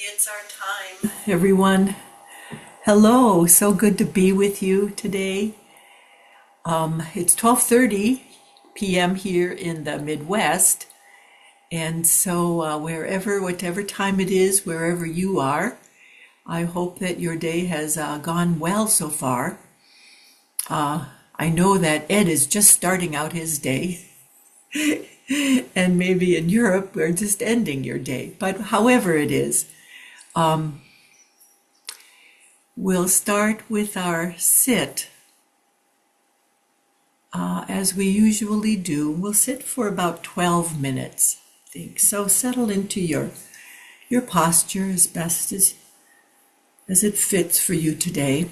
it's our time. Everyone, hello. So good to be with you today. It's 12:30 p.m. here in the Midwest, and so whatever time it is, wherever you are, I hope that your day has gone well so far. I know that Ed is just starting out his day, and maybe in Europe we're just ending your day. But however it is, we'll start with our sit as we usually do. We'll sit for about 12 minutes, I think. So settle into your posture as best as it fits for you today.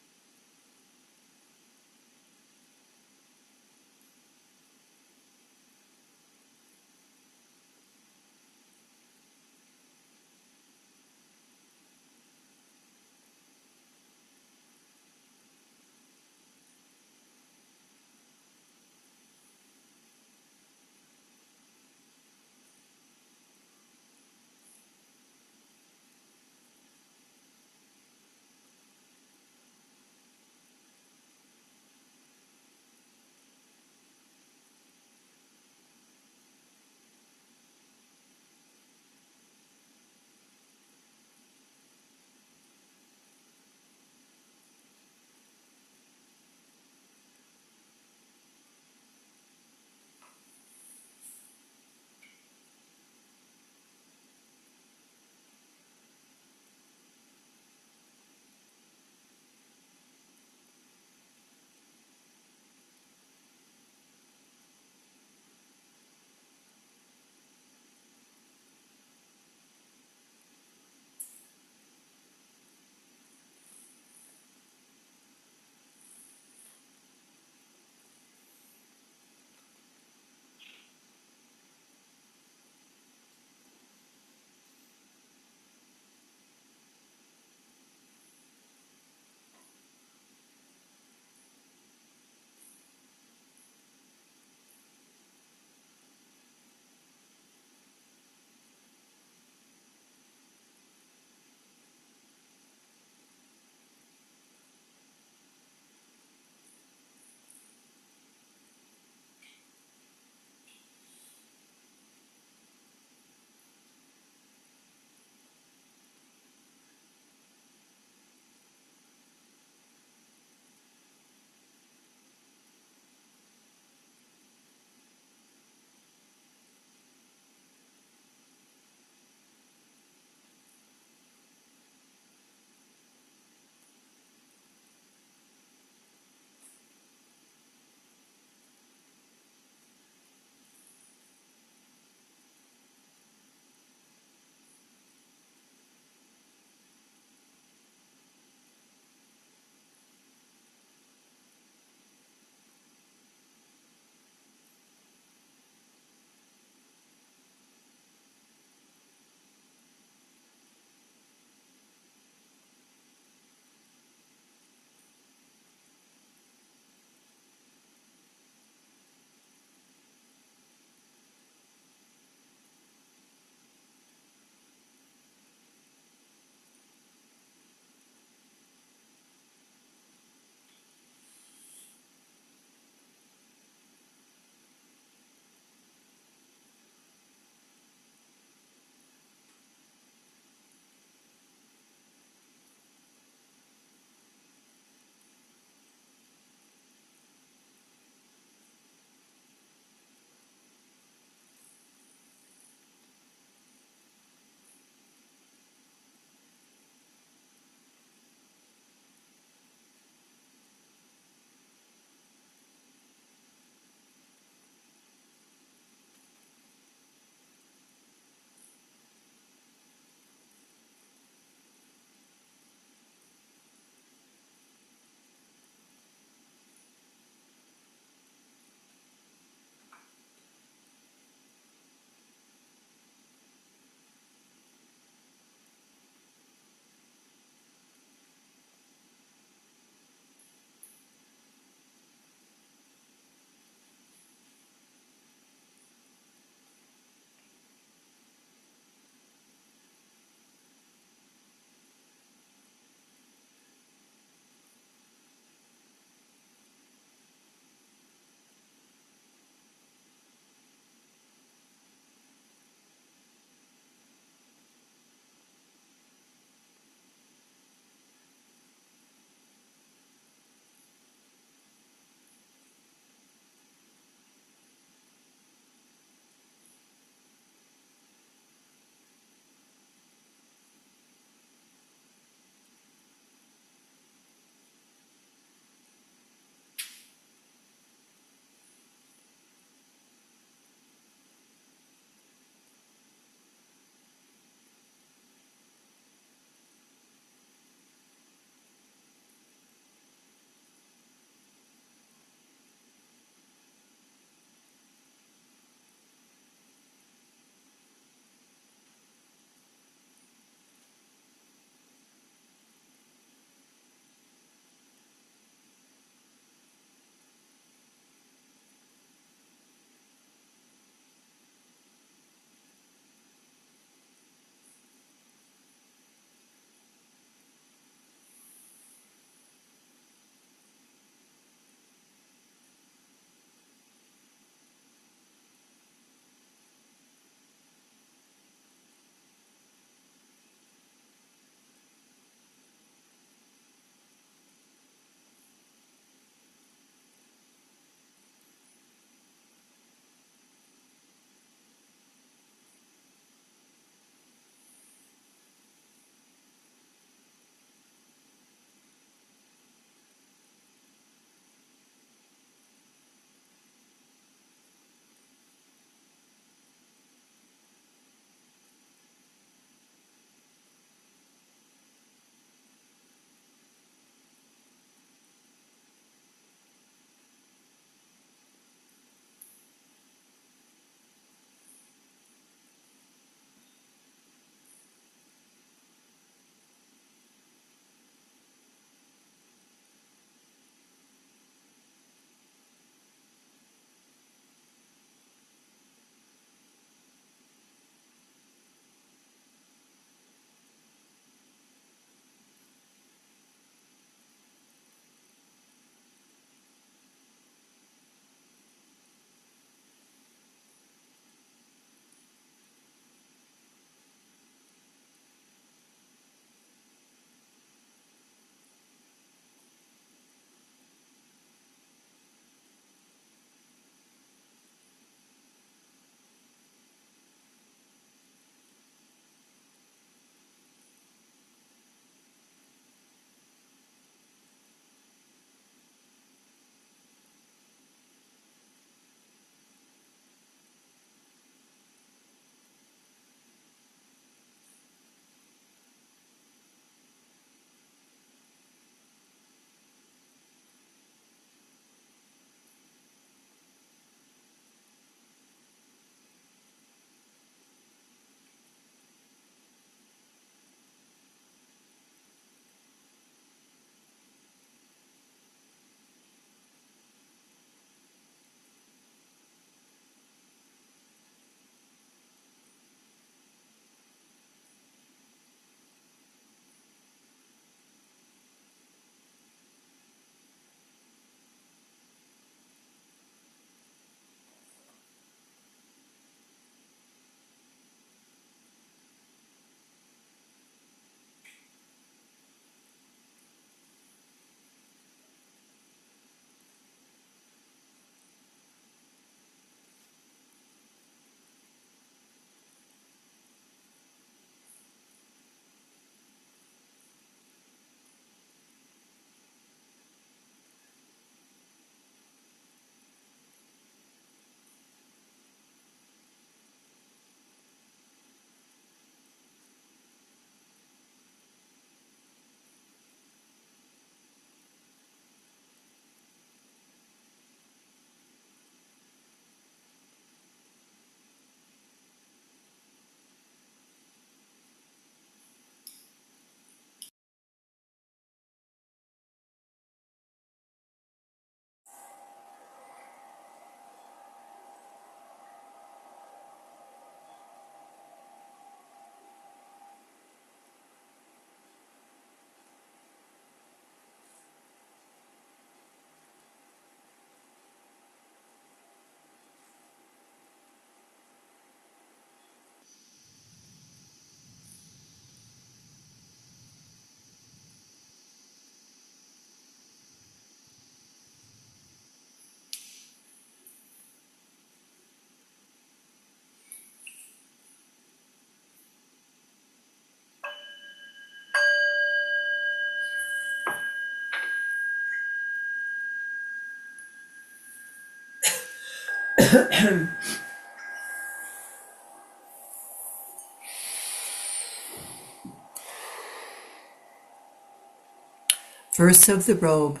Verse of the robe.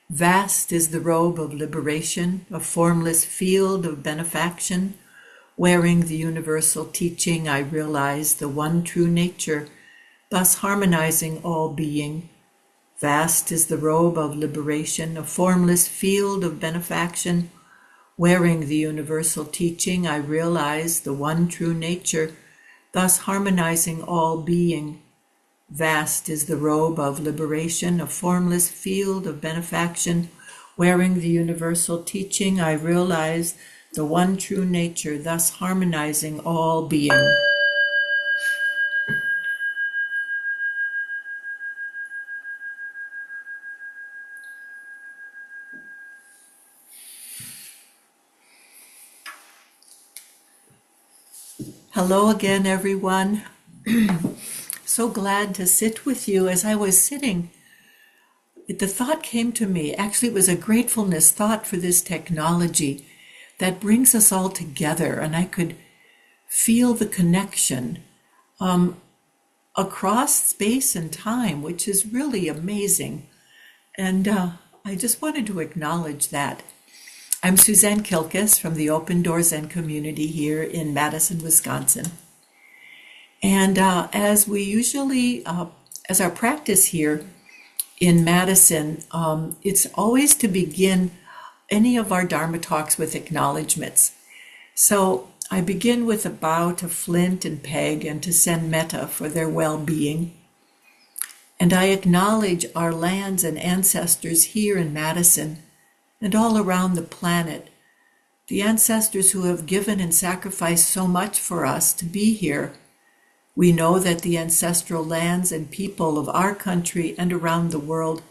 Vast is the robe of liberation, a formless field of benefaction. Wearing the universal teaching, I realize the one true nature, thus harmonizing all being. Vast is the robe of liberation, a formless field of benefaction. Wearing the universal teaching, I realize the one true nature, thus harmonizing all being. Vast is the robe of liberation, a formless field of benefaction. Wearing the universal teaching, I realize the one true nature, thus harmonizing all being. Hello again, everyone. So glad to sit with you. As I was sitting, the thought came to me. Actually, it was a gratefulness thought for this technology that brings us all together, and I could feel the connection across space and time, which is really amazing. And I just wanted to acknowledge that. I'm Suzanne Kilkus from the Open Doors Zen community here in Madison, Wisconsin. And as we usually, as our practice here in Madison, it's always to begin any of our Dharma talks with acknowledgements. So I begin with a bow to Flint and Peg and to send metta for their well-being. And I acknowledge our lands and ancestors here in Madison and all around the planet, the ancestors who have given and sacrificed so much for us to be here. We know that the ancestral lands and people of our country and around the world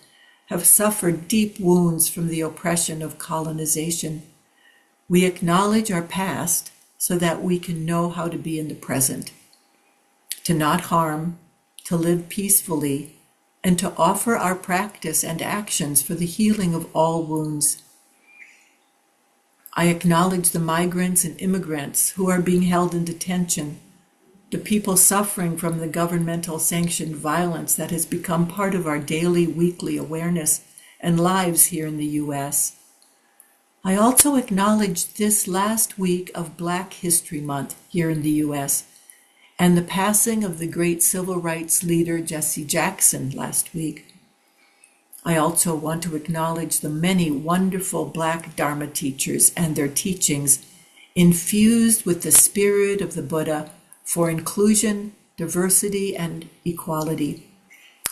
have suffered deep wounds from the oppression of colonization. We acknowledge our past so that we can know how to be in the present, to not harm, to live peacefully, and to offer our practice and actions for the healing of all wounds. I acknowledge the migrants and immigrants who are being held in detention, the people suffering from the governmental sanctioned violence that has become part of our daily, weekly awareness and lives here in the U.S. I also acknowledge this last week of Black History Month here in the U.S. and the passing of the great civil rights leader Jesse Jackson last week. I also want to acknowledge the many wonderful Black Dharma teachers and their teachings infused with the spirit of the Buddha for inclusion, diversity, and equality.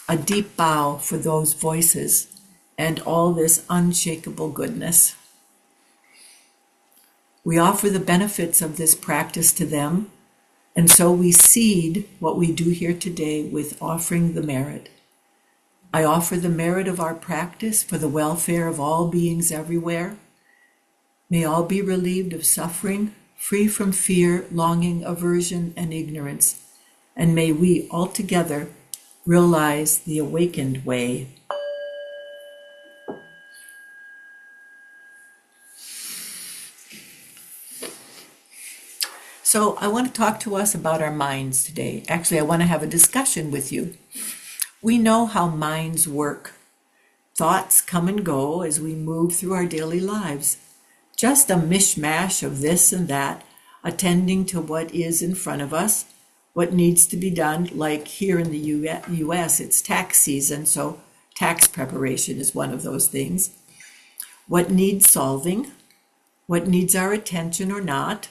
A deep bow for those voices and all this unshakable goodness. We offer the benefits of this practice to them, and so we seed what we do here today with offering the merit. I offer the merit of our practice for the welfare of all beings everywhere. May all be relieved of suffering, free from fear, longing, aversion, and ignorance, and may we all together realize the awakened way. So I want to talk to us about our minds today. Actually, I want to have a discussion with you. We know how minds work. Thoughts come and go as we move through our daily lives. Just a mishmash of this and that, attending to what is in front of us, what needs to be done. Like here in the U.S., it's tax season, so tax preparation is one of those things. What needs solving, what needs our attention or not,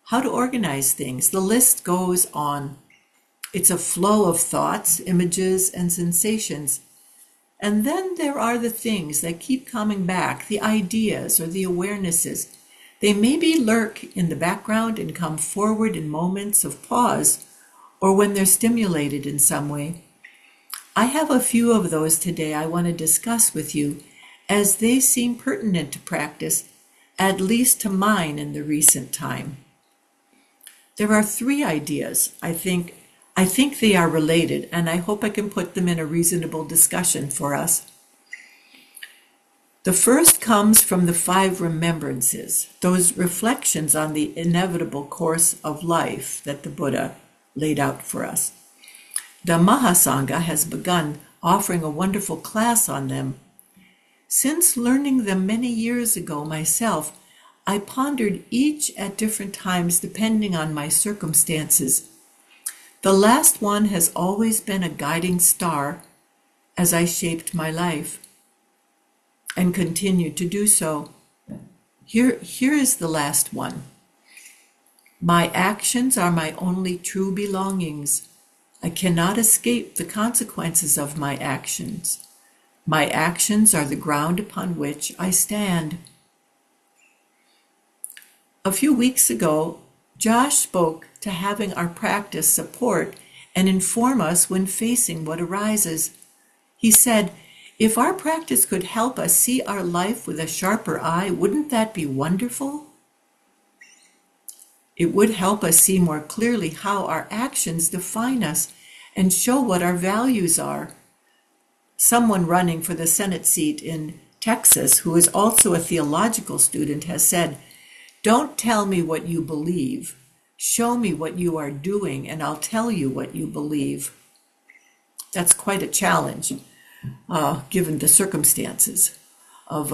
how to organize things. The list goes on. It's a flow of thoughts, images, and sensations. And then there are the things that keep coming back, the ideas or the awarenesses. They maybe lurk in the background and come forward in moments of pause or when they're stimulated in some way. I have a few of those today I want to discuss with you as they seem pertinent to practice, at least to mine in the recent time. There are three ideas. I think they are related, and I hope I can put them in a reasonable discussion for us. The first comes from the 5 remembrances, those reflections on the inevitable course of life that the Buddha laid out for us. The Mahasangha has begun offering a wonderful class on them. Since learning them many years ago myself, I pondered each at different times depending on my circumstances. The last one has always been a guiding star as I shaped my life and continue to do so. Here is the last one. My actions are my only true belongings. I cannot escape the consequences of my actions. My actions are the ground upon which I stand. A few weeks ago, Josh spoke to having our practice support and inform us when facing what arises. He said, if our practice could help us see our life with a sharper eye, wouldn't that be wonderful? It would help us see more clearly how our actions define us and show what our values are. Someone running for the Senate seat in Texas, who is also a theological student, has said, don't tell me what you believe. Show me what you are doing, and I'll tell you what you believe. That's quite a challenge, given the circumstances of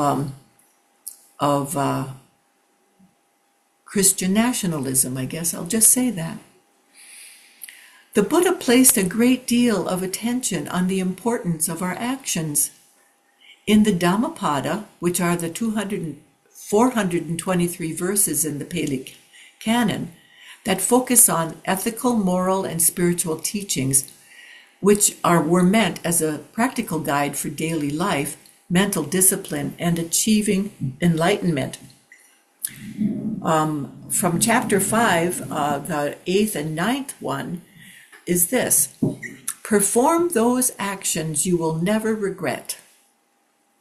Christian nationalism, I guess I'll just say that. The Buddha placed a great deal of attention on the importance of our actions. In the Dhammapada, which are the 423 verses in the Pali Canon that focus on ethical, moral, and spiritual teachings, which were meant as a practical guide for daily life, mental discipline, and achieving enlightenment. From chapter 5, the 8th and 9th one, is this: perform those actions you will never regret,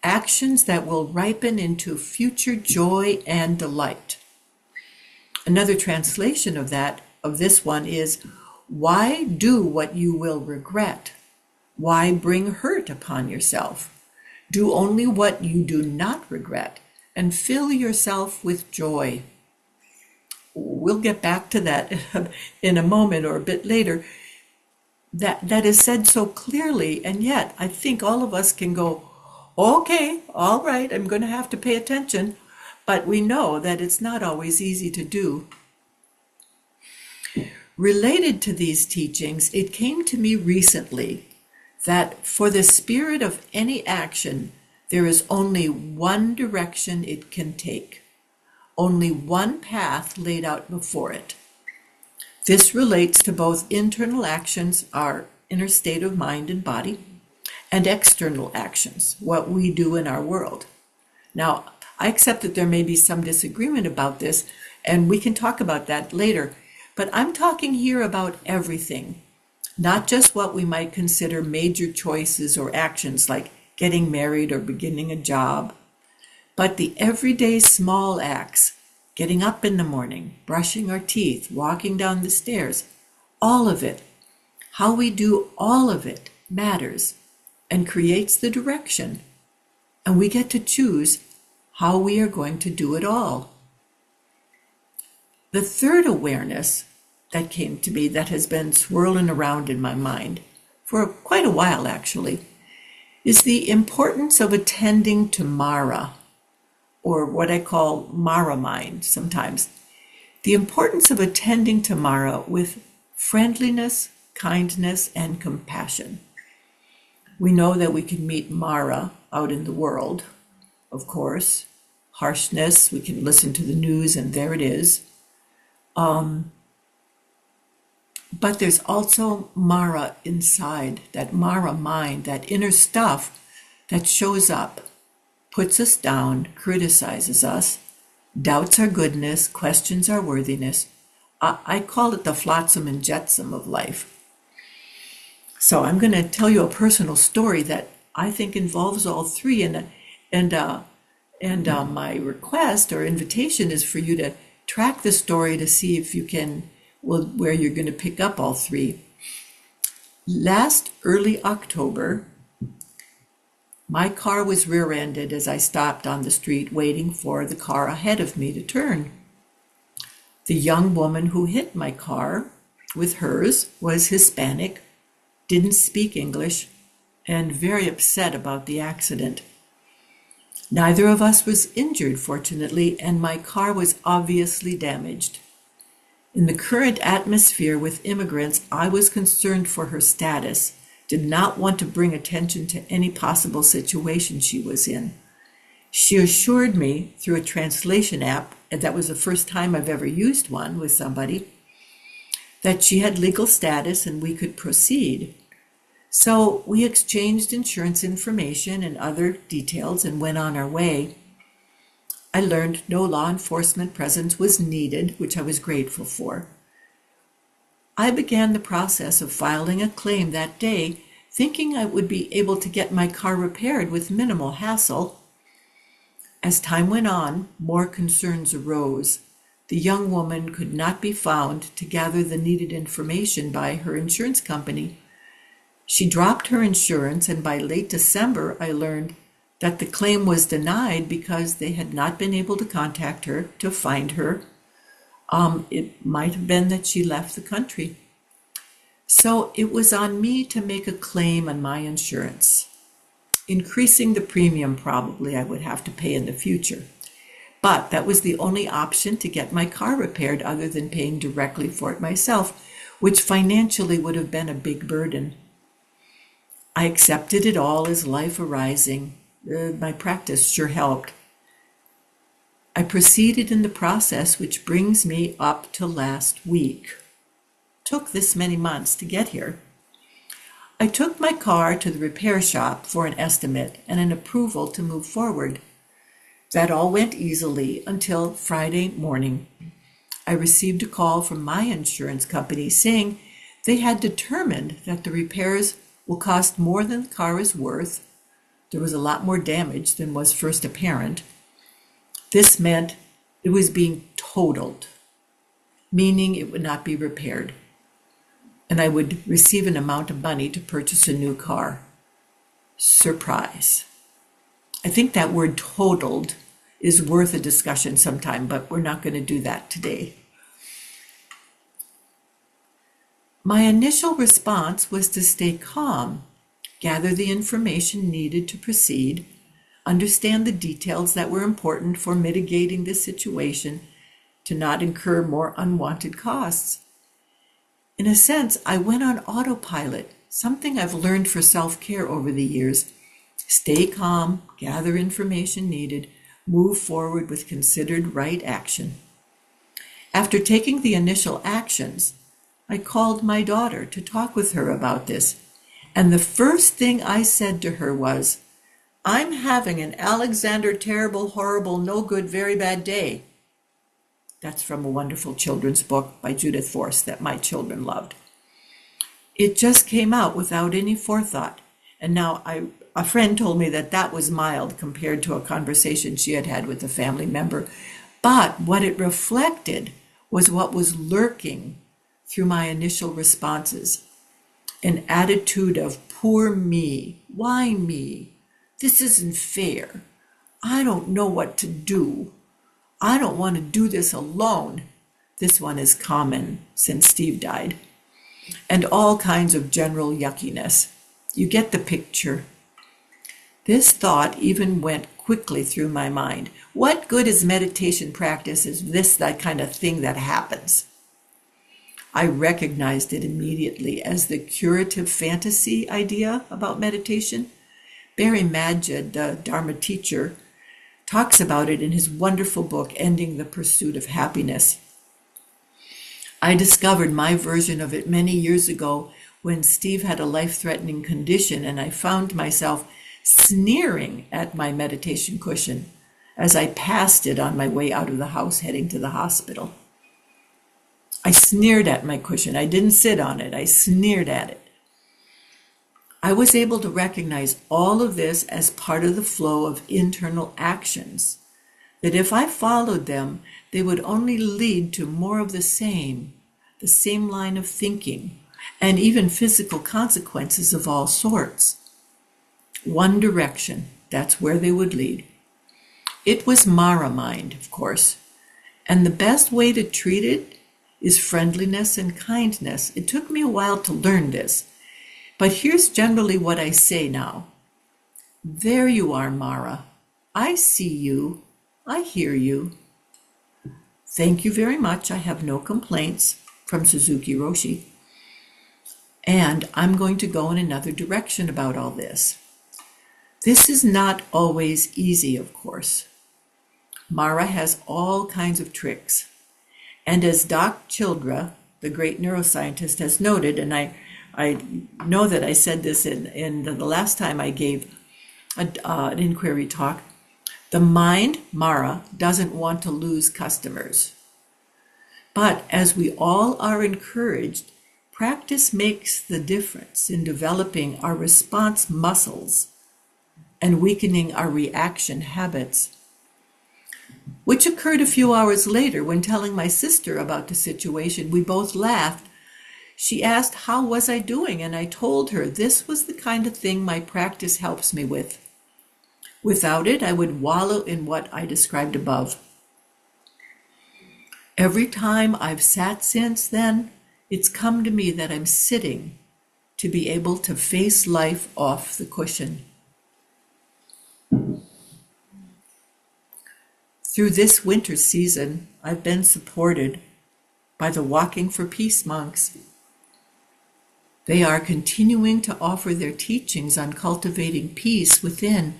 actions that will ripen into future joy and delight. Another translation of this one is, why do what you will regret? Why bring hurt upon yourself? Do only what you do not regret and fill yourself with joy. We'll get back to that in a moment or a bit later. That is said so clearly, and yet I think all of us can go, okay, all right, I'm going to have to pay attention, but we know that it's not always easy to do. Related to these teachings, it came to me recently that for the spirit of any action, there is only one direction it can take, only one path laid out before it. This relates to both internal actions, our inner state of mind and body, and external actions, what we do in our world. Now, I accept that there may be some disagreement about this, and we can talk about that later, but I'm talking here about everything, not just what we might consider major choices or actions like getting married or beginning a job, but the everyday small acts, getting up in the morning, brushing our teeth, walking down the stairs, all of it, how we do all of it matters and creates the direction. And we get to choose how we are going to do it all. The third awareness that came to me that has been swirling around in my mind for quite a while actually is the importance of attending to Mara, or what I call Mara mind sometimes. The importance of attending to Mara with friendliness, kindness, and compassion. We know that we can meet Mara out in the world, of course. Harshness, we can listen to the news and there it is. But there's also Mara inside, that Mara mind, that inner stuff that shows up, puts us down, criticizes us, doubts our goodness, questions our worthiness. I call it the flotsam and jetsam of life. So I'm going to tell you a personal story that I think involves all three, and my request or invitation is for you to track the story to see if you can, where you're going to pick up all three. Last early October, My car was rear-ended as I stopped on the street waiting for the car ahead of me to turn. The young woman who hit my car with hers was Hispanic, didn't speak English, and very upset about the accident. Neither of us was injured, fortunately, and my car was obviously damaged. In the current atmosphere with immigrants, I was concerned for her status, did not want to bring attention to any possible situation she was in. She assured me through a translation app, and that was the first time I've ever used one with somebody, that she had legal status and we could proceed. So we exchanged insurance information and other details and went on our way. I learned no law enforcement presence was needed, which I was grateful for. I began the process of filing a claim that day, thinking I would be able to get my car repaired with minimal hassle. As time went on, more concerns arose. The young woman could not be found to gather the needed information by her insurance company. She dropped her insurance, and by late December, I learned that the claim was denied because they had not been able to contact her to find her. It might have been that she left the country. So it was on me to make a claim on my insurance, increasing the premium probably I would have to pay in the future. But that was the only option to get my car repaired other than paying directly for it myself, which financially would have been a big burden. I accepted it all as life arising. My practice sure helped. I proceeded in the process, which brings me up to last week. Took this many months to get here. I took my car to the repair shop for an estimate and an approval to move forward. That all went easily until Friday morning. I received a call from my insurance company saying they had determined that the repairs will cost more than the car is worth. There was a lot more damage than was first apparent. This meant it was being totaled, meaning it would not be repaired, and I would receive an amount of money to purchase a new car. Surprise. I think that word totaled is worth a discussion sometime, but we're not going to do that today. My initial response was to stay calm, gather the information needed to proceed, understand the details that were important for mitigating the situation to not incur more unwanted costs. In a sense, I went on autopilot, something I've learned for self-care over the years. Stay calm, gather information needed, move forward with considered right action. After taking the initial actions, I called my daughter to talk with her about this. And the first thing I said to her was, "I'm having an Alexander terrible, horrible, no good, very bad day." That's from a wonderful children's book by Judith Force that my children loved. It just came out without any forethought. And now a friend told me that that was mild compared to a conversation she had had with a family member. But what it reflected was what was lurking through my initial responses. An attitude of poor me, why me? This isn't fair. I don't know what to do. I don't want to do this alone. This one is common since Steve died. And all kinds of general yuckiness. You get the picture. This thought even went quickly through my mind. What good is meditation practice? Is this that kind of thing that happens? I recognized it immediately as the curative fantasy idea about meditation. Barry Magid, the Dharma teacher, talks about it in his wonderful book, Ending the Pursuit of Happiness. I discovered my version of it many years ago when Steve had a life-threatening condition, and I found myself sneering at my meditation cushion as I passed it on my way out of the house heading to the hospital. I sneered at my cushion. I didn't sit on it. I sneered at it. I was able to recognize all of this as part of the flow of internal actions, that if I followed them, they would only lead to more of the same line of thinking, and even physical consequences of all sorts. one direction. That's where they would lead. It was Mara mind, of course. And the best way to treat it is friendliness and kindness. It took me a while to learn this. But here's generally what I say now. There you are, Mara. I see you. I hear you. Thank you very much. I have no complaints, from Suzuki Roshi. And I'm going to go in another direction about all this. This is not always easy, of course. Mara has all kinds of tricks. And as Doc Childra, the great neuroscientist, has noted, and I know that I said this in the last time I gave an inquiry talk, the mind, Mara, doesn't want to lose customers. But as we all are encouraged, practice makes the difference in developing our response muscles and weakening our reaction habits, which occurred a few hours later when telling my sister about the situation. We both laughed. She asked, how was I doing? And I told her this was the kind of thing my practice helps me with. Without it, I would wallow in what I described above. Every time I've sat since then, it's come to me that I'm sitting to be able to face life off the cushion. Through this winter season, I've been supported by the Walking for Peace monks. They are continuing to offer their teachings on cultivating peace within,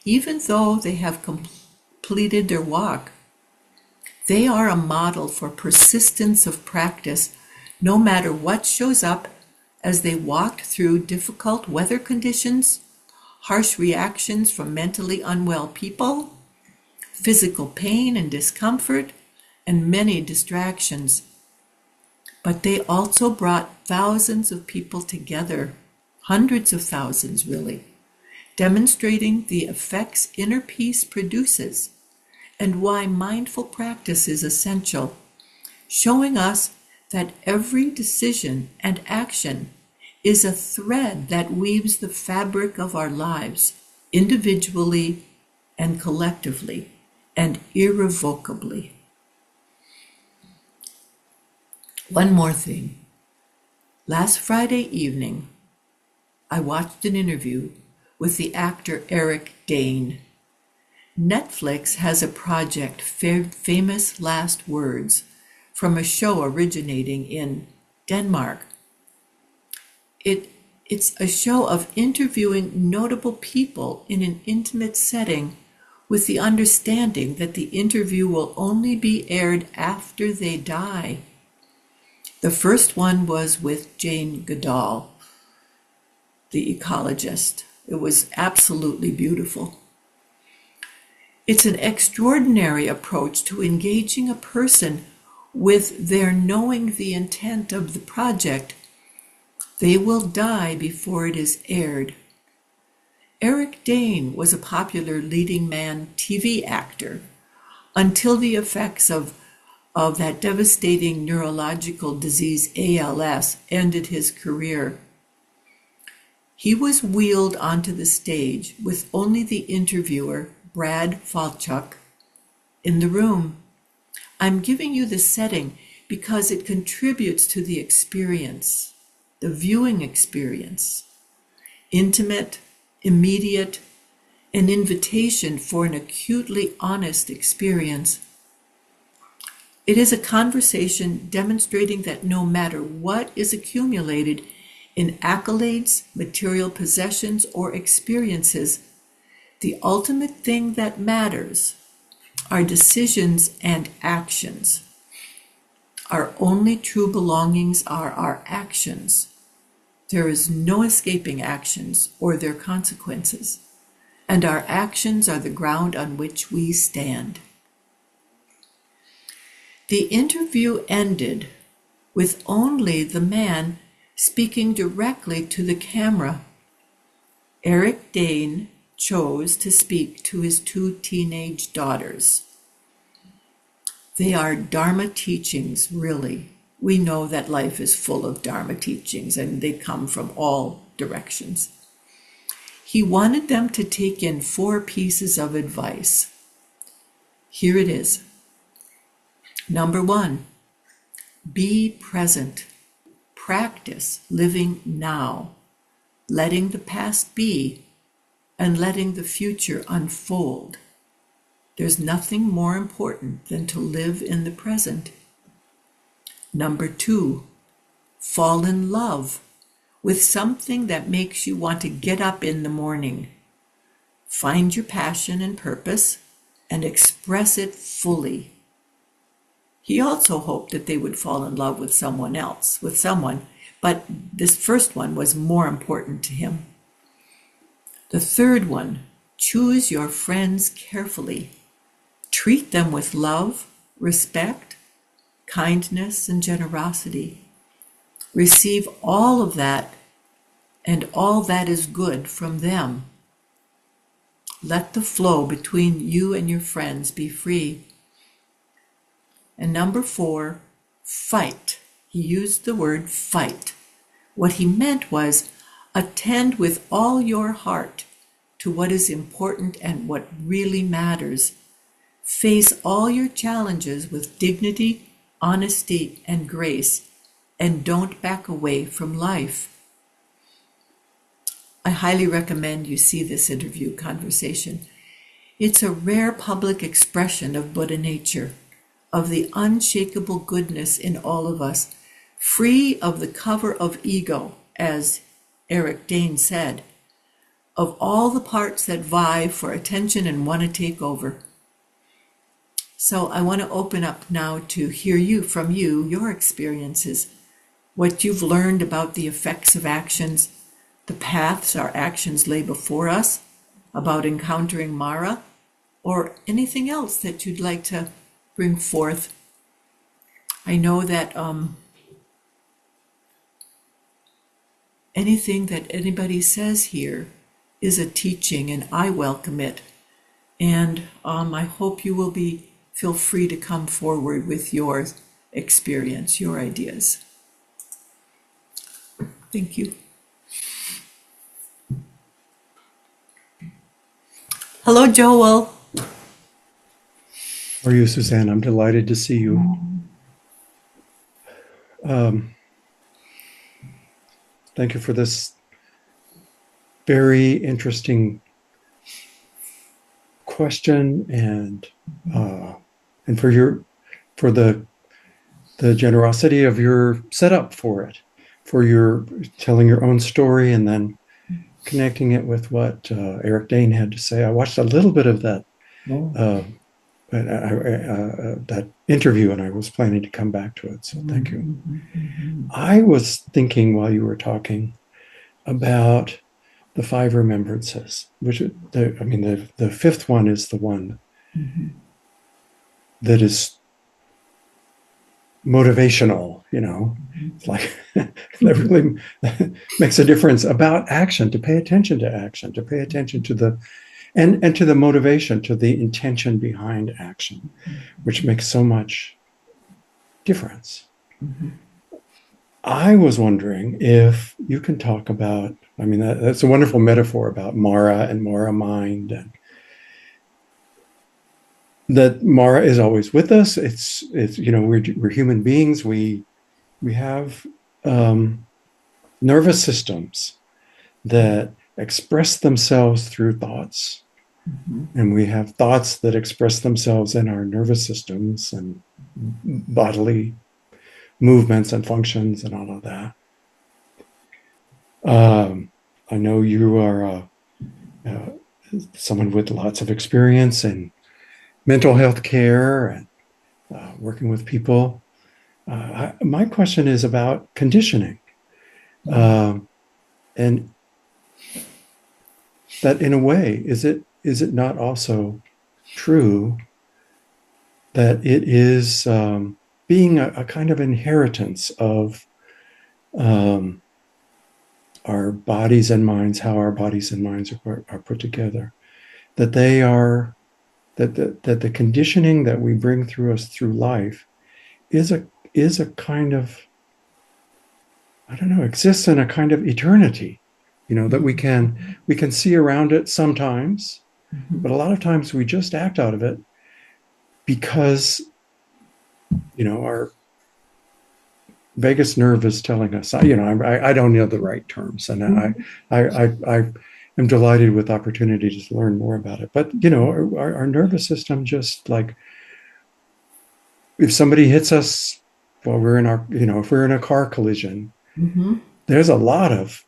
even though they have completed their walk. They are a model for persistence of practice, no matter what shows up as they walked through difficult weather conditions, harsh reactions from mentally unwell people, physical pain and discomfort, and many distractions. But they also brought thousands of people together, hundreds of thousands really, demonstrating the effects inner peace produces and why mindful practice is essential, showing us that every decision and action is a thread that weaves the fabric of our lives, individually and collectively and irrevocably. One more thing. Last Friday evening, I watched an interview with the actor Eric Dane. Netflix has a project, Famous Last Words, from a show originating in Denmark. It's a show of interviewing notable people in an intimate setting with the understanding that the interview will only be aired after they die. The first one was with Jane Goodall, the ecologist. It was absolutely beautiful. It's an extraordinary approach to engaging a person with their knowing the intent of the project. They will die before it is aired. Eric Dane was a popular leading man TV actor until the effects of that devastating neurological disease ALS ended his career. He was wheeled onto the stage with only the interviewer, Brad Falchuk, in the room. I'm giving you the setting because it contributes to the experience, the viewing experience. Intimate, immediate, an invitation for an acutely honest experience. It is a conversation demonstrating that no matter what is accumulated in accolades, material possessions, or experiences, the ultimate thing that matters are decisions and actions. Our only true belongings are our actions. There is no escaping actions or their consequences, and our actions are the ground on which we stand. The interview ended with only the man speaking directly to the camera. Eric Dane chose to speak to his 2 teenage daughters. They are Dharma teachings, really. We know that life is full of Dharma teachings, and they come from all directions. He wanted them to take in 4 pieces of advice. Here it is. Number 1, be present. Practice living now, letting the past be and letting the future unfold. There's nothing more important than to live in the present. Number 2, fall in love with something that makes you want to get up in the morning. Find your passion and purpose and express it fully. He also hoped that they would fall in love with someone else, but this first one was more important to him. The third one, choose your friends carefully. Treat them with love, respect, kindness, and generosity. Receive all of that and all that is good from them. Let the flow between you and your friends be free. And number 4, fight. He used the word fight. What he meant was attend with all your heart to what is important and what really matters. Face all your challenges with dignity, honesty, and grace, and don't back away from life. I highly recommend you see this interview conversation. It's a rare public expression of Buddha nature, of the unshakable goodness in all of us, free of the cover of ego, as Eric Dane said, of all the parts that vie for attention and want to take over. So I want to open up now to hear from you, your experiences, what you've learned about the effects of actions, the paths our actions lay before us, about encountering Mara, or anything else that you'd like to bring forth. I know that anything that anybody says here is a teaching, and I welcome it. And I hope you will feel free to come forward with your experience, your ideas. Thank you. Hello, Joel. How are you, Suzanne? I'm delighted to see you. Thank you for this very interesting question, and for the generosity of your setup for it, for your telling your own story and then connecting it with what Eric Dane had to say. I watched a little bit of that that interview, and I was planning to come back to it. So thank you. I was thinking while you were talking about the 5 remembrances, which the fifth one is the one that is motivational, It's like that really makes a difference about action, to pay attention to action, to pay attention to the and to the motivation, to the intention behind action, which makes so much difference. I was wondering if you can talk about, that's a wonderful metaphor about Mara and Mara mind, and that Mara is always with us. It's we're human beings. We have nervous systems that express themselves through thoughts, and we have thoughts that express themselves in our nervous systems and bodily movements and functions and all of that. I know you are someone with lots of experience in mental health care and working with people. My question is about conditioning, and that in a way, is it not also true that it is being a kind of inheritance of our bodies and minds, how our bodies and minds are put together, that they are, that the conditioning that we bring through us through life is a kind of, exists in a kind of eternity, that we can see around it sometimes, Mhm. but a lot of times we just act out of it because our vagus nerve is telling us. I don't know the right terms, and I am delighted with opportunities to learn more about it. But our nervous system, just like if somebody hits us while we're in our, if we're in a car collision, Mhm. there's a lot of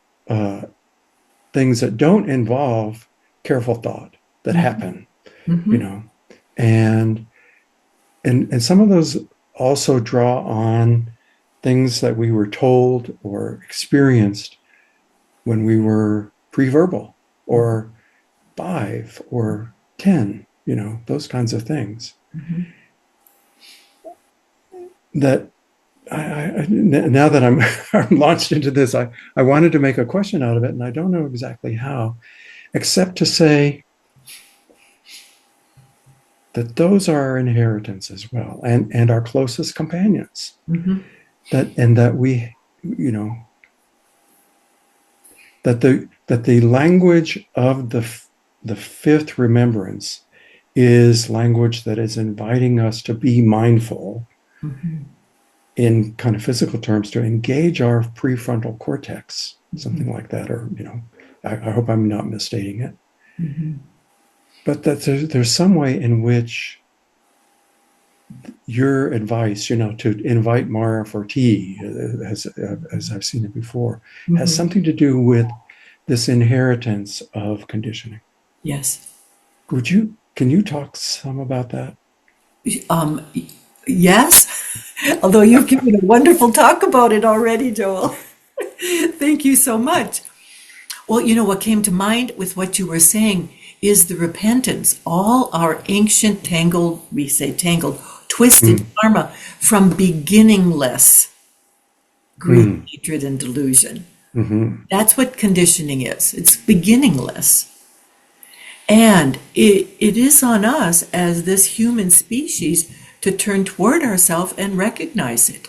things that don't involve careful thought that Mhm. happen, you Mhm. know, and and some of those also draw on things that we were told or experienced when we were pre-verbal or 5 or 10, those kinds of things Mhm. that now that I'm, I'm launched into this, I wanted to make a question out of it, and I don't know exactly how, except to say that those are our inheritance as well, and our closest companions. Mhm. That we, you know, that the language of the fifth remembrance is language that is inviting us to be mindful Mhm. in kind of physical terms, to engage our prefrontal cortex, Mhm. something like that, or I hope I'm not misstating it, Mhm. but that there's some way in which your advice, to invite Mara for tea, as I've seen it before, has Mhm. something to do with this inheritance of conditioning. Yes. Can you talk some about that? Um, yes. Although you've given a wonderful talk about it already, Joel. Thank you so much. Well, what came to mind with what you were saying is the repentance. All our ancient tangled, we say tangled, twisted Mm, karma from beginningless greed, mm, hatred, and delusion. mm-hmm, That's what conditioning is. It's beginningless. And it is on us as this human species to turn toward ourselves and recognize it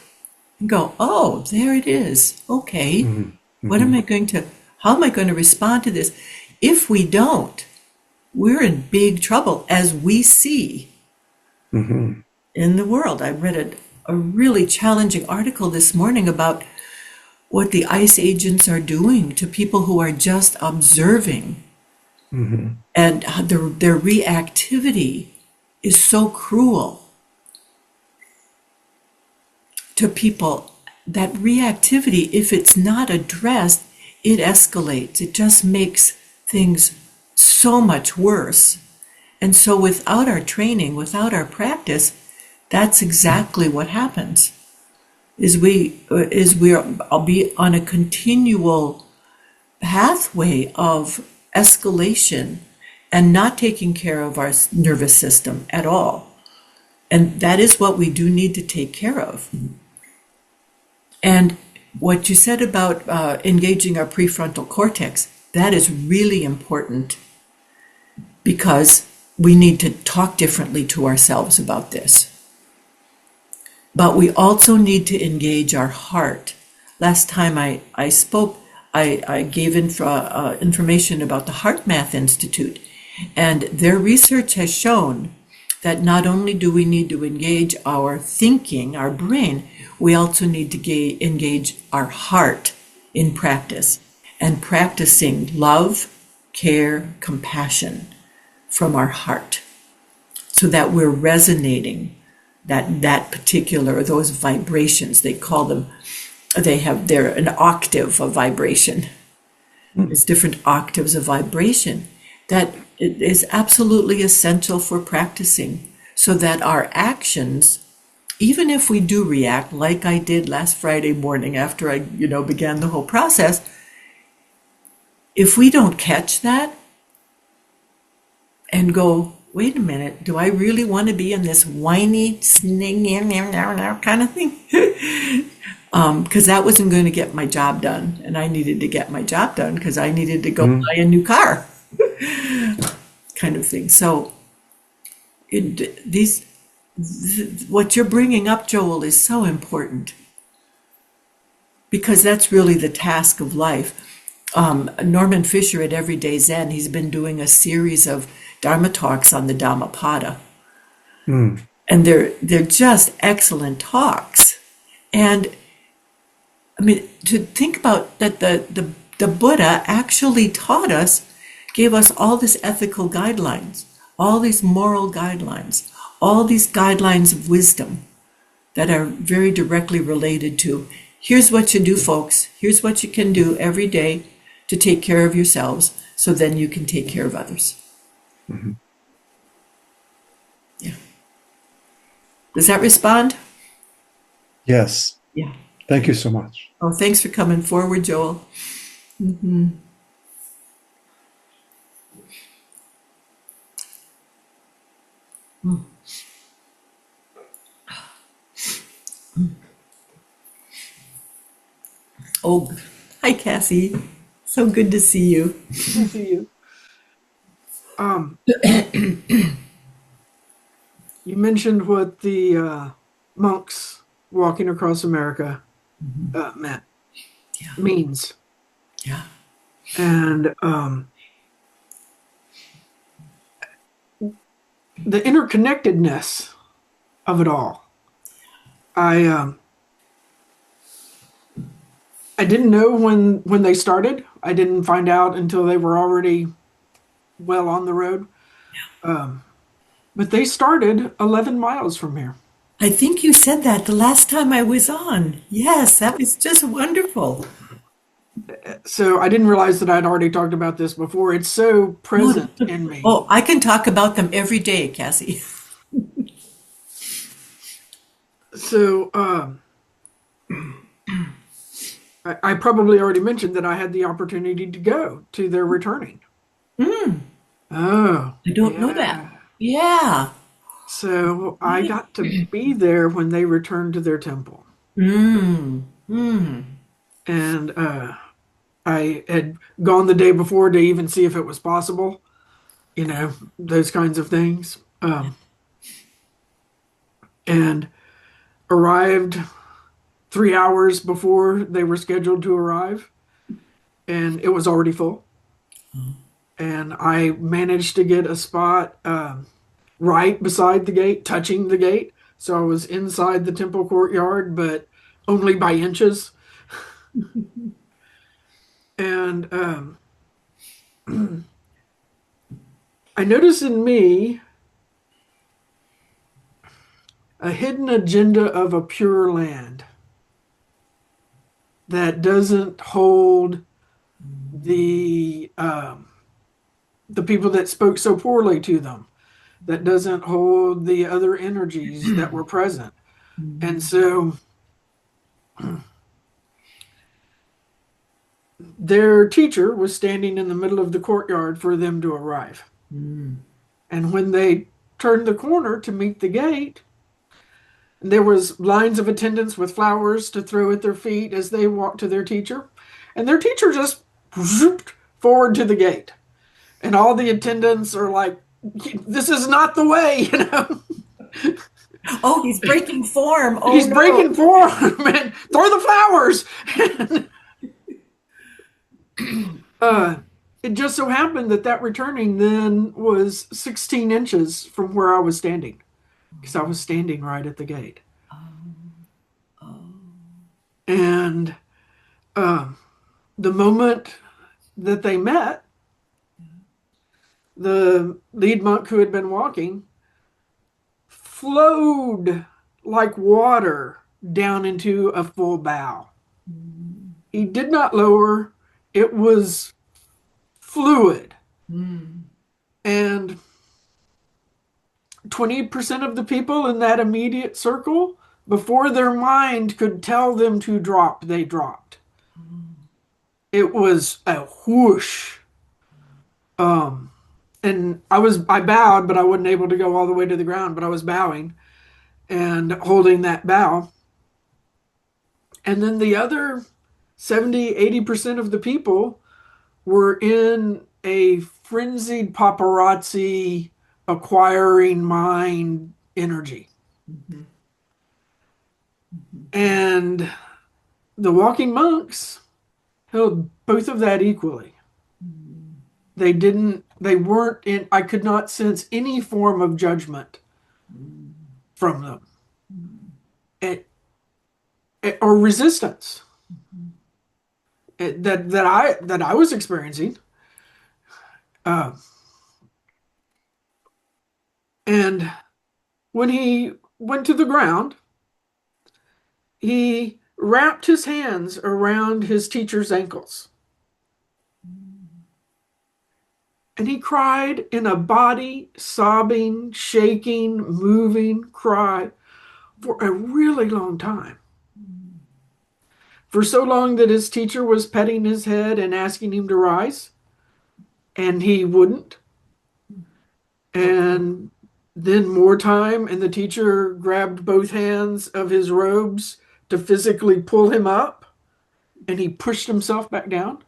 and go, oh, there it is. Okay. mm-hmm, What mm-hmm, am I going to, how am I going to respond to this? If we don't, we're in big trouble as we see mm-hmm, in the world. I read a really challenging article this morning about what the ICE agents are doing to people who are just observing, mm-hmm, and their reactivity is so cruel to people. That reactivity, if it's not addressed, it escalates. It just makes things so much worse. And so without our training, without our practice, that's exactly what happens. I'll be on a continual pathway of escalation and not taking care of our nervous system at all. And that is what we do need to take care of. And what you said about engaging our prefrontal cortex, that is really important because we need to talk differently to ourselves about this. But we also need to engage our heart. Last time I spoke, I gave information about the Heart Math Institute, and their research has shown that not only do we need to engage our thinking, our brain, we also need to engage our heart in practice, and practicing love, care, compassion from our heart so that we're resonating that particular, those vibrations, they call them, they're an octave of vibration. mm, There's different octaves of vibration that it is absolutely essential for practicing so that our actions, even if we do react like I did last Friday morning after I began the whole process, if we don't catch that and go, wait a minute, do I really want to be in this whiny kind of thing? Because that wasn't going to get my job done, and I needed to get my job done because I needed to go mm, buy a new car, kind of thing. So what you're bringing up, Joel, is so important because that's really the task of life. Norman Fisher at Everyday Zen, he's been doing a series of Dharma talks on the Dhammapada. Mm. And they're just excellent talks. And I mean, to think about that the Buddha actually taught us, gave us all these ethical guidelines, all these moral guidelines, all these guidelines of wisdom that are very directly related to here's what you do, folks. Here's what you can do every day to take care of yourselves so then you can take care of others. Mm-hmm. Yeah. Does that respond? Yes. Yeah. Thank you so much. Oh, thanks for coming forward, Joel. Mm-hmm. Mm. Oh, hi, Cassie. So good to see you. I see you. You mentioned what the monks walking across America meant Yeah. means, Yeah. and the interconnectedness of it all. I didn't know when they started. I didn't find out until they were already well on the road. But they started 11 miles from here. I think you said that the last time I was on. Yes, that was just wonderful. So I didn't realize that I'd already talked about this before. It's so present in me. Oh, I can talk about them every day, Cassie. So I probably already mentioned that I had the opportunity to go to their returning. Oh, I don't know that. Yeah. So I got to be there when they returned to their temple. Mm. Mm. And I had gone the day before to even see if it was possible, those kinds of things. And arrived 3 hours before they were scheduled to arrive, and it was already full. And I managed to get a spot right beside the gate, touching the gate. So I was inside the temple courtyard, but only by inches. And I noticed in me a hidden agenda of a pure land that doesn't hold the people that spoke so poorly to them, that doesn't hold the other energies that were present. And so their teacher was standing in the middle of the courtyard for them to arrive. And when they turned the corner to meet the gate, there was lines of attendants with flowers to throw at their feet as they walked to their teacher. And their teacher just zooped forward to the gate. And all the attendants are like, this is not the way. Oh, he's breaking form. Oh, He's no. breaking form, and throw the flowers. It just so happened that returning then was 16 inches from where I was standing, because I was standing right at the gate. And the moment that they met, the lead monk who had been walking flowed like water down into a full bow. He did not lower. It was fluid. And 20% of the people in that immediate circle, before their mind could tell them to drop, they dropped. It was a whoosh. And I bowed, but I wasn't able to go all the way to the ground, but I was bowing and holding that bow. And then the other 70-80% of the people were in a frenzied paparazzi acquiring mind energy. And the walking monks held both of that equally. They weren't in, I could not sense any form of judgment from them, and, or resistance that I was experiencing. Uh, and when he went to the ground, he wrapped his hands around his teacher's ankles. And he cried in a body, sobbing, shaking, moving cry for a really long time. For so long that his teacher was petting his head and asking him to rise, and he wouldn't. And then more time, and the teacher grabbed both hands of his robes to physically pull him up, and he pushed himself back down.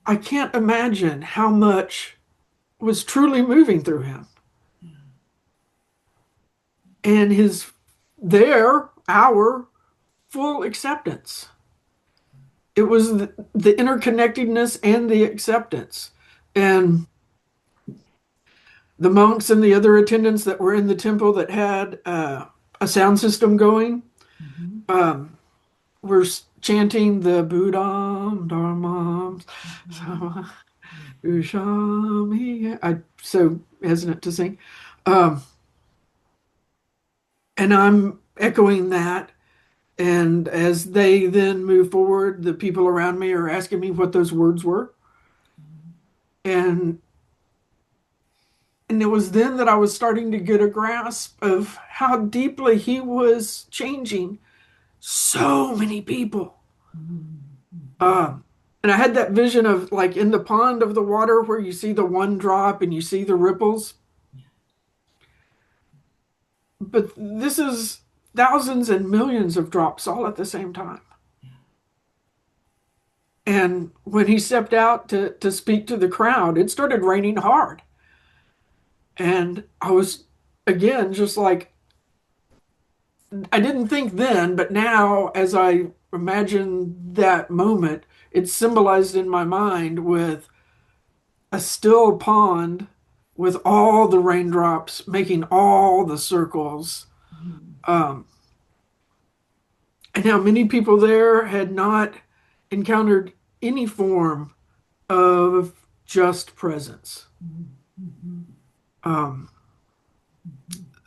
I can't imagine how much was truly moving through him. And our full acceptance. It was the interconnectedness and the acceptance. And the monks and the other attendants that were in the temple that had a sound system going were chanting the Buddham Dharmam Ushami. I'm so hesitant to sing. And I'm echoing that. And as they then move forward, the people around me are asking me what those words were. And it was then that I was starting to get a grasp of how deeply he was changing so many people. And I had that vision of like in the pond of the water where you see the one drop and you see the ripples. But this is thousands and millions of drops all at the same time. And when he stepped out to speak to the crowd, it started raining hard. And I was, again, just like, I didn't think then, but now as I imagine that moment, it's symbolized in my mind with a still pond with all the raindrops making all the circles. And how many people there had not encountered any form of just presence.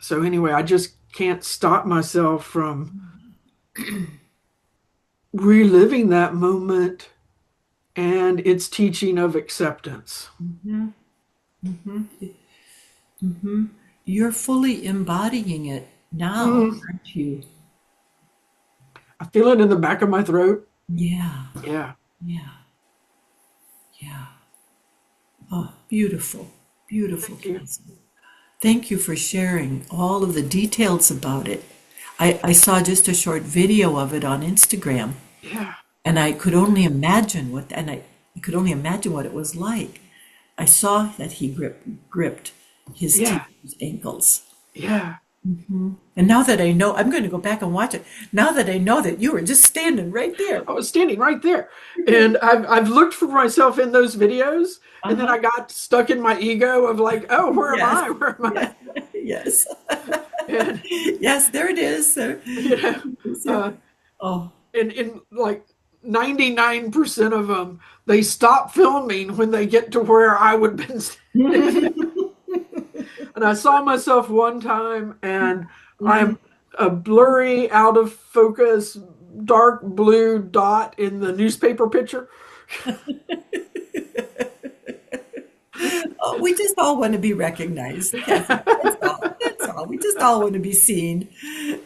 So anyway, I just can't stop myself from reliving that moment and its teaching of acceptance. You're fully embodying it now, aren't you? I feel it in the back of my throat. Yeah, Yeah. yeah, yeah. Oh, beautiful, beautiful. Thank you. Thank you for sharing all of the details about it. I saw just a short video of it on Instagram, Yeah. and I could only imagine I could only imagine what it was like. I saw that he gripped his Yeah. teacher's ankles. Yeah. And now that I know, I'm going to go back and watch it. Now that I know that you were just standing right there. I was standing right there. And I've looked for myself in those videos, and then I got stuck in my ego of like, oh, where am Yes. I? Where am I? Yes. And, Yes, there it is. There. Oh, and in like 99% of them, they stop filming when they get to where I would have been standing. And I saw myself one time, and I'm a blurry, out of focus, dark blue dot in the newspaper picture. oh, we just all want to be recognized. Yes, that's all. That's all. We just all want to be seen.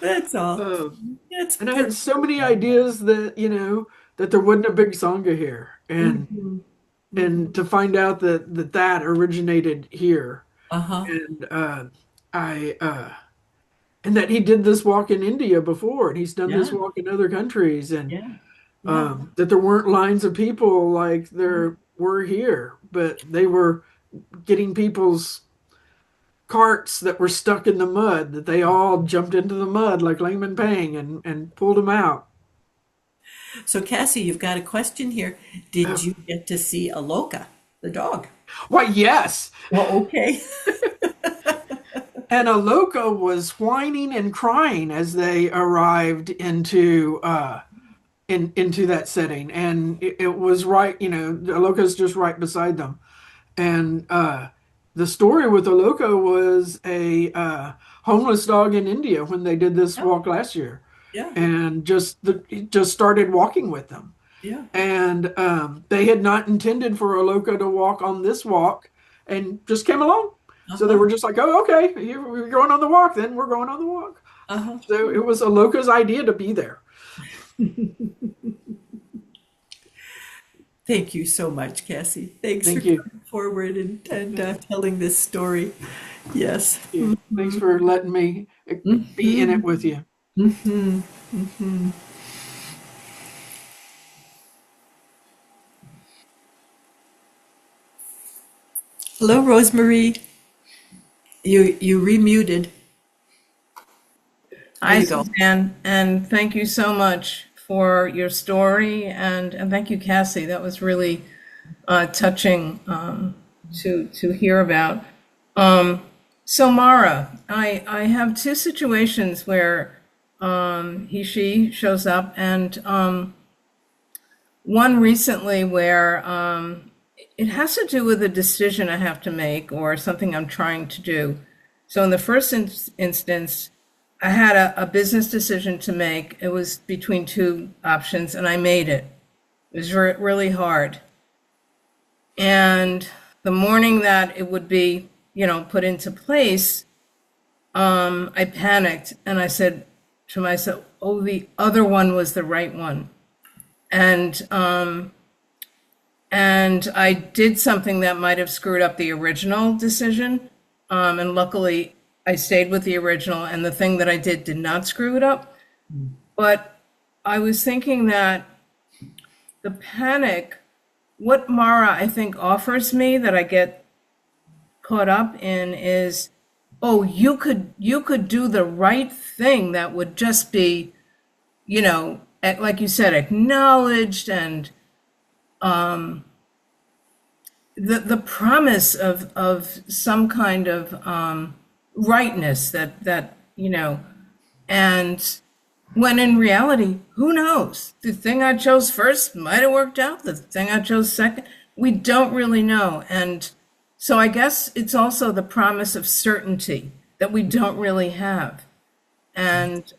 That's all. That's And I had so many ideas that, that there wasn't a big Sangha here. And to find out that originated here. And and that he did this walk in India before, and he's done this walk in other countries, and that there weren't lines of people like there were here, but they were getting people's carts that were stuck in the mud, that they all jumped into the mud like Langman Pang and pulled them out. So, Cassie, you've got a question here. Did you get to see Aloka, the dog? Why, yes. Well, okay. And Aloka was whining and crying as they arrived into that setting, and it was right. Aloka's just right beside them, and the story with Aloka was a homeless dog in India when they did this Yeah, walk last year, yeah, and just started walking with them. yeah. And they had not intended for Aloka to walk on this walk and just came along. So they Uh-huh, were just like, oh, okay, you're going on the walk, then we're going on the walk. uh-huh. So it was Aloka's idea to be there. Thank you so much, Cassie. Thanks for Thank you. coming forward and telling this story. Yes. Yeah. Thanks for letting me be in it with you. Hmm. Hmm. Hello, Rosemary. You remuted. There Hi, you go. Suzanne, and thank you so much for your story, and thank you, Cassie. That was really touching to hear about. So, Mara, I have two situations where she shows up, and one recently where it has to do with a decision I have to make or something I'm trying to do. So, in the first instance, I had a business decision to make. It was between two options, and I made it. It was really hard. And the morning that it would be, put into place, I panicked and I said to myself, "Oh, the other one was the right one." And I did something that might have screwed up the original decision. And luckily, I stayed with the original, and the thing that I did not screw it up. But I was thinking that the panic, what Mara, I think, offers me that I get caught up in is, oh, you could do the right thing that would just be, like you said, acknowledged, and the promise of some kind of rightness that and when in reality, who knows? The thing I chose first might have worked out. The thing I chose second, we don't really know. And so I guess it's also the promise of certainty that we don't really have. And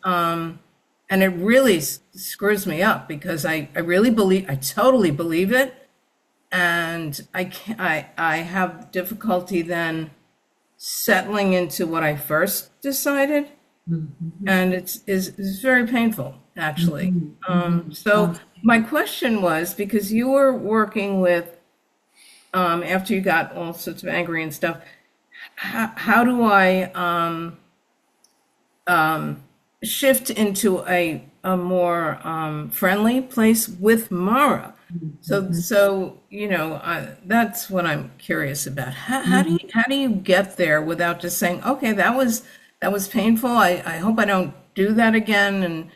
it really screws me up because I really believe, I totally believe it. And I have difficulty then settling into what I first decided, and it's very painful, actually. So my question was, because you were working with, after you got all sorts of angry and stuff, how do I shift into a more friendly place with Mara? So that's what I'm curious about. How do you get there without just saying, okay, that was painful. I hope I don't do that again.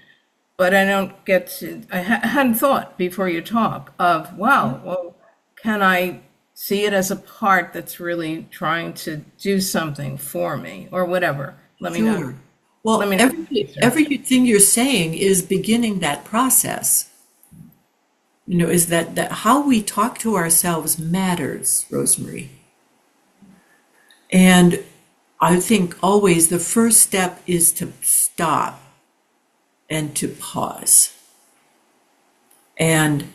But I don't get to. I hadn't thought before you talk of, wow, well, can I see it as a part that's really trying to do something for me or whatever? Let me know. Sure. Well, Let me know. everything you're saying is beginning that process. Is that how we talk to ourselves matters, Rosemary. And I think always the first step is to stop and to pause and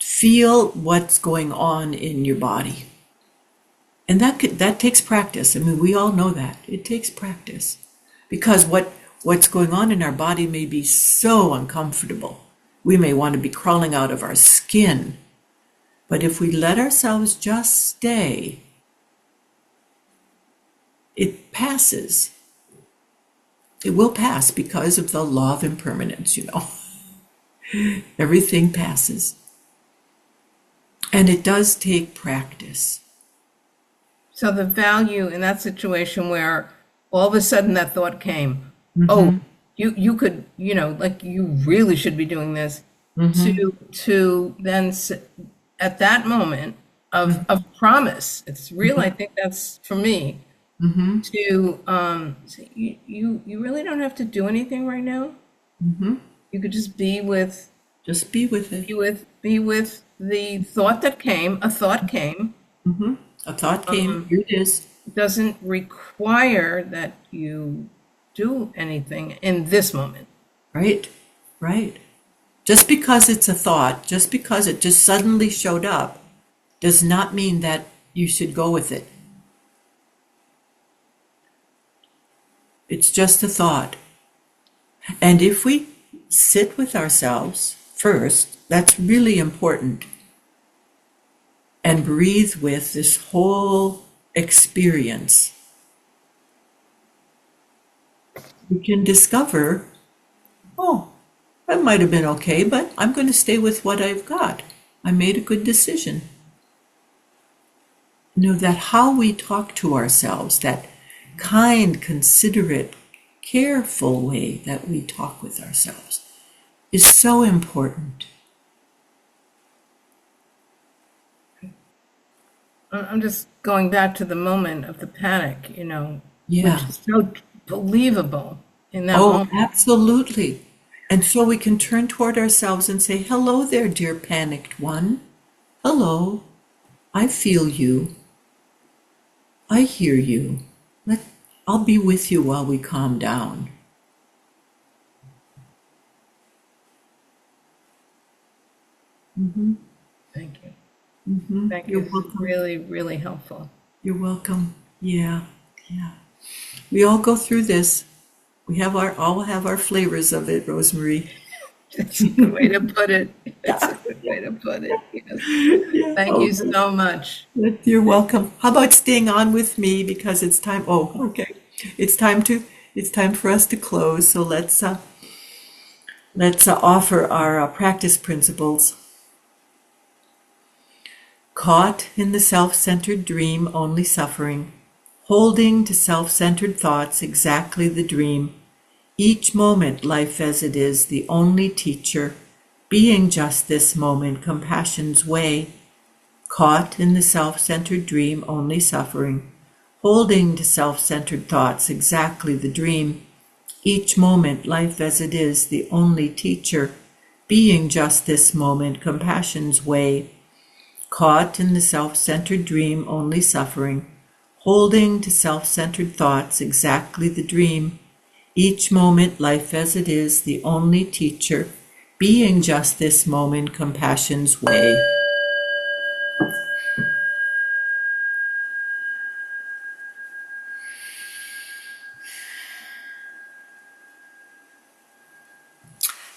feel what's going on in your body. And that takes practice. I mean, we all know that. It takes practice. Because what's going on in our body may be so uncomfortable. We may want to be crawling out of our skin. But if we let ourselves just stay, it passes. It will pass because of the law of impermanence, Everything passes. And it does take practice. So the value in that situation where all of a sudden that thought came, oh, you could, like you really should be doing this. to then at that moment of promise. It's real. I think that's for me to say, you really don't have to do anything right now. You could just be with Just be with it. be with the thought that came. A thought came. A thought came. Here it is. Doesn't require that you do anything in this moment. Right. Right. Just because it's a thought, just because it just suddenly showed up, does not mean that you should go with it. It's just a thought. And if we sit with ourselves first, that's really important, and breathe with this whole experience, we can discover, oh, that might have been okay, but I'm going to stay with what I've got. I made a good decision. You know, that how we talk to ourselves, that kind, considerate, careful way that we talk with ourselves is so important. I'm just going back to the moment of the panic, you know, Yeah. which is so believable in that Oh, moment. absolutely. And so we can turn toward ourselves and say, hello there, dear panicked one. Hello. I feel you. I hear you. I'll be with you while we calm down. Thank you. Thank you. You're This is welcome. really, really helpful. You're welcome. Yeah, yeah. We all go through this. We have all have our flavors of it, Rosemary. That's a good way to put it. That's a good way to put it. Yes. Thank you so much. You're welcome. How about staying on with me because it's time? Oh, okay. It's time for us to close. So let's offer our practice principles. Caught in the self-centered dream, only suffering. Holding to self-centered thoughts, exactly the dream. Each moment, life as it is, the only teacher. Being just this moment, compassion's way. Caught in the self-centered dream, only suffering. Holding to self-centered thoughts, exactly the dream. Each moment, life as it is, the only teacher. Being just this moment, compassion's way. Caught in the self-centered dream, only suffering. Holding to self-centered thoughts, exactly the dream. Each moment, life as it is, the only teacher. Being just this moment, compassion's way.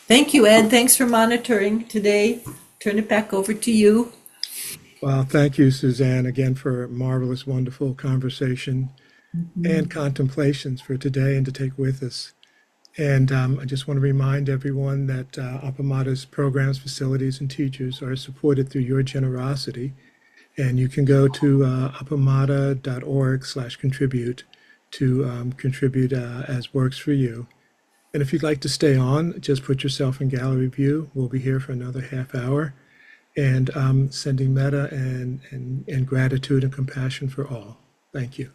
Thank you, Ed. Thanks for monitoring today. Turn it back over to you. Well, thank you, Suzanne, again for a marvelous, wonderful conversation and contemplations for today and to take with us. And I just want to remind everyone that Appamada's programs, facilities, and teachers are supported through your generosity. And you can go to appamada.org/contribute to contribute as works for you. And if you'd like to stay on, just put yourself in gallery view. We'll be here for another half hour. And sending metta and gratitude and compassion for all. Thank you.